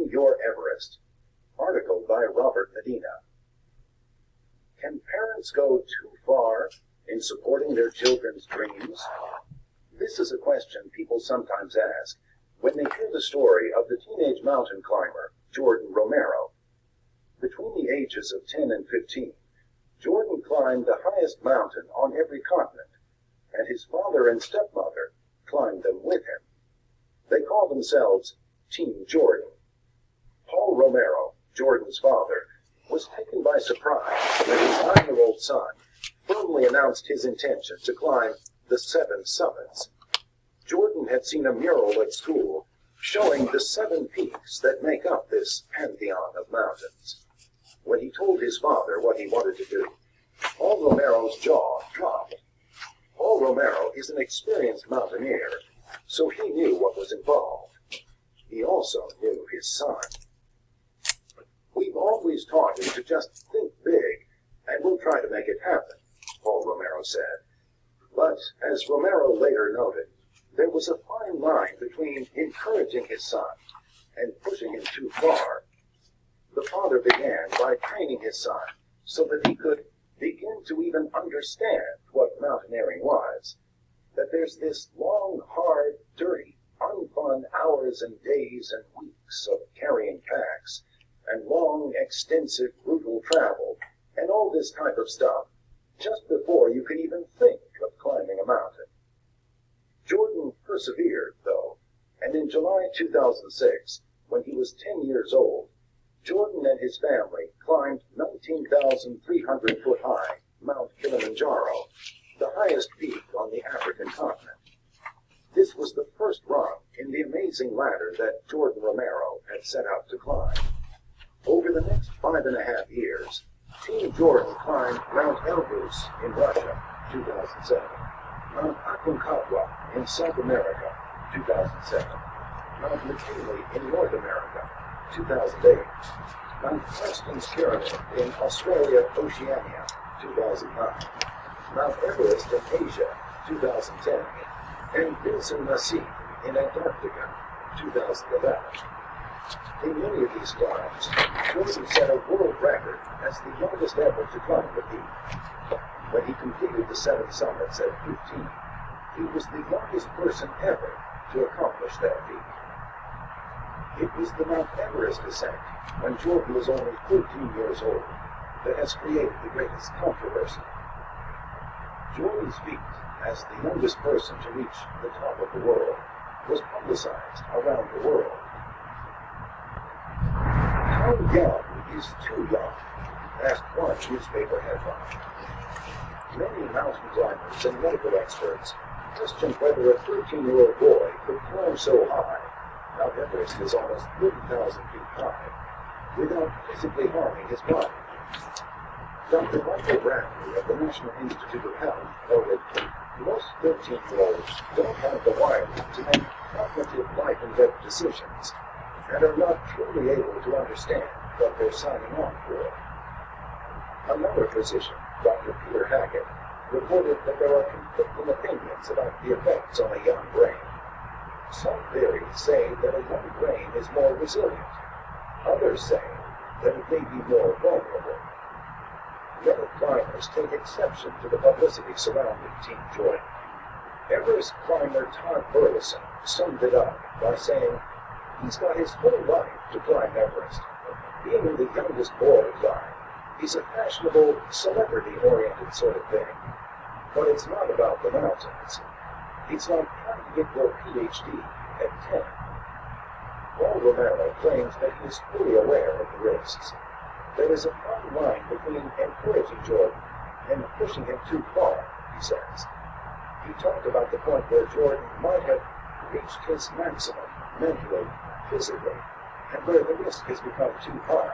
Climbing Your Everest. Article by Robert Medina. Can parents go too far in supporting their children's dreams? This is a question people sometimes ask when they hear the story of the teenage mountain climber, Jordan Romero. Between the ages of 10 and 15, Jordan climbed the highest mountain on every continent, and his father and stepmother climbed them with him. They call themselves Team Jordan. Paul Romero, Jordan's father, was taken by surprise when his 9-year-old son firmly announced his intention to climb the 7 summits. Jordan had seen a mural at school showing the 7 peaks that make up this pantheon of mountains. When he told his father what he wanted to do, Paul Romero's jaw dropped. Paul Romero is an experienced mountaineer, so he knew what was involved. He also knew his son. "We've always taught him to just think big, and we'll try to make it happen," Paul Romero said. But, as Romero later noted, there was a fine line between encouraging his son and pushing him too far. The father began by training his son so that he could begin to even understand what mountaineering was. That there's this long, hard, dirty, unfun hours and days and weeks of carrying packs, and long, extensive, brutal travel, and all this type of stuff, just before you can even think of climbing a mountain. Jordan persevered, though, and in July 2006, when he was 10 years old, Jordan and his family climbed 19,300 foot high Mount Kilimanjaro, the highest peak on the African continent. This was the first rung in the amazing ladder that Jordan Romero had set out to climb. Over the next 5.5 years, Team Jordan climbed Mount Elbrus in Russia, 2007, Mount Aconcagua in South America, 2007, Mount McKinley in North America, 2008, Mount Preston's Pyramid in Australia, Oceania, 2009, Mount Everest in Asia, 2010, and Vinson Massif in Antarctica, 2011. In many of these climbs, Jordan set a world record as the youngest ever to climb the peak. When he completed the 7 summits at 15, he was the youngest person ever to accomplish that feat. It was the Mount Everest ascent, when Jordan was only 13 years old, that has created the greatest controversy. Jordan's feat, as the youngest person to reach the top of the world, was publicized around the world. "How young is too young?" asked one newspaper headline. Many mountain climbers and medical experts questioned whether a 13-year-old boy could climb so high, Mount Everest is almost 30,000 feet high, without physically harming his body. Dr. Michael Bradley of the National Institute of Health noted, "Most 13-year-olds don't have the wiring to make cognitive life and death decisions, and are not truly able to understand what they're signing on for." Another physician, Dr. Peter Hackett, reported that there are conflicting opinions about the effects on a young brain. Some theories say that a young brain is more resilient. Others say that it may be more vulnerable. Many climbers take exception to the publicity surrounding Team Jordan. Everest climber Todd Burleson summed it up by saying, "He's got his whole life to climb Everest. Being the youngest boy to climb is a fashionable, celebrity-oriented sort of thing. But it's not about the mountains. It's like trying to get your PhD at 10. Paul Romero claims that he is fully aware of the risks. There is a fine line between encouraging Jordan and pushing him too far, he says. He talked about the point where Jordan might have reached his maximum, mentally, physically, and where the risk has become too high.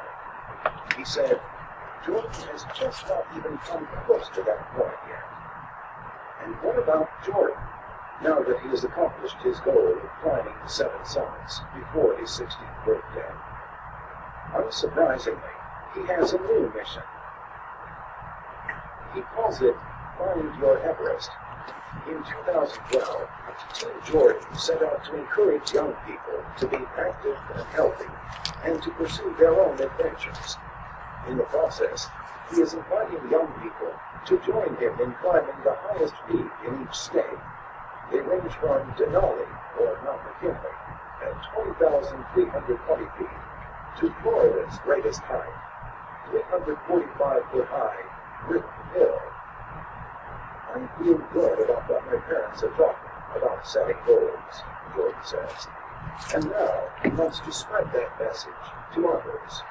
He said, "Jordan has just not even come close to that point yet." And what about Jordan, now that he has accomplished his goal of climbing the 7 summits before his 16th birthday? Unsurprisingly, he has a new mission. He calls it Find Your Everest, In 2012, Team Jordan set out to encourage young people to be active and healthy and to pursue their own adventures. In the process, he is inviting young people to join him in climbing the highest peak in each state. They range from Denali, or Mount McKinley, at 20,320 feet, to Florida's greatest height, 345 foot high, Rift Hill. I feel good about what my parents have taught me about setting goals, Jordan says, and now he wants to spread that message to others.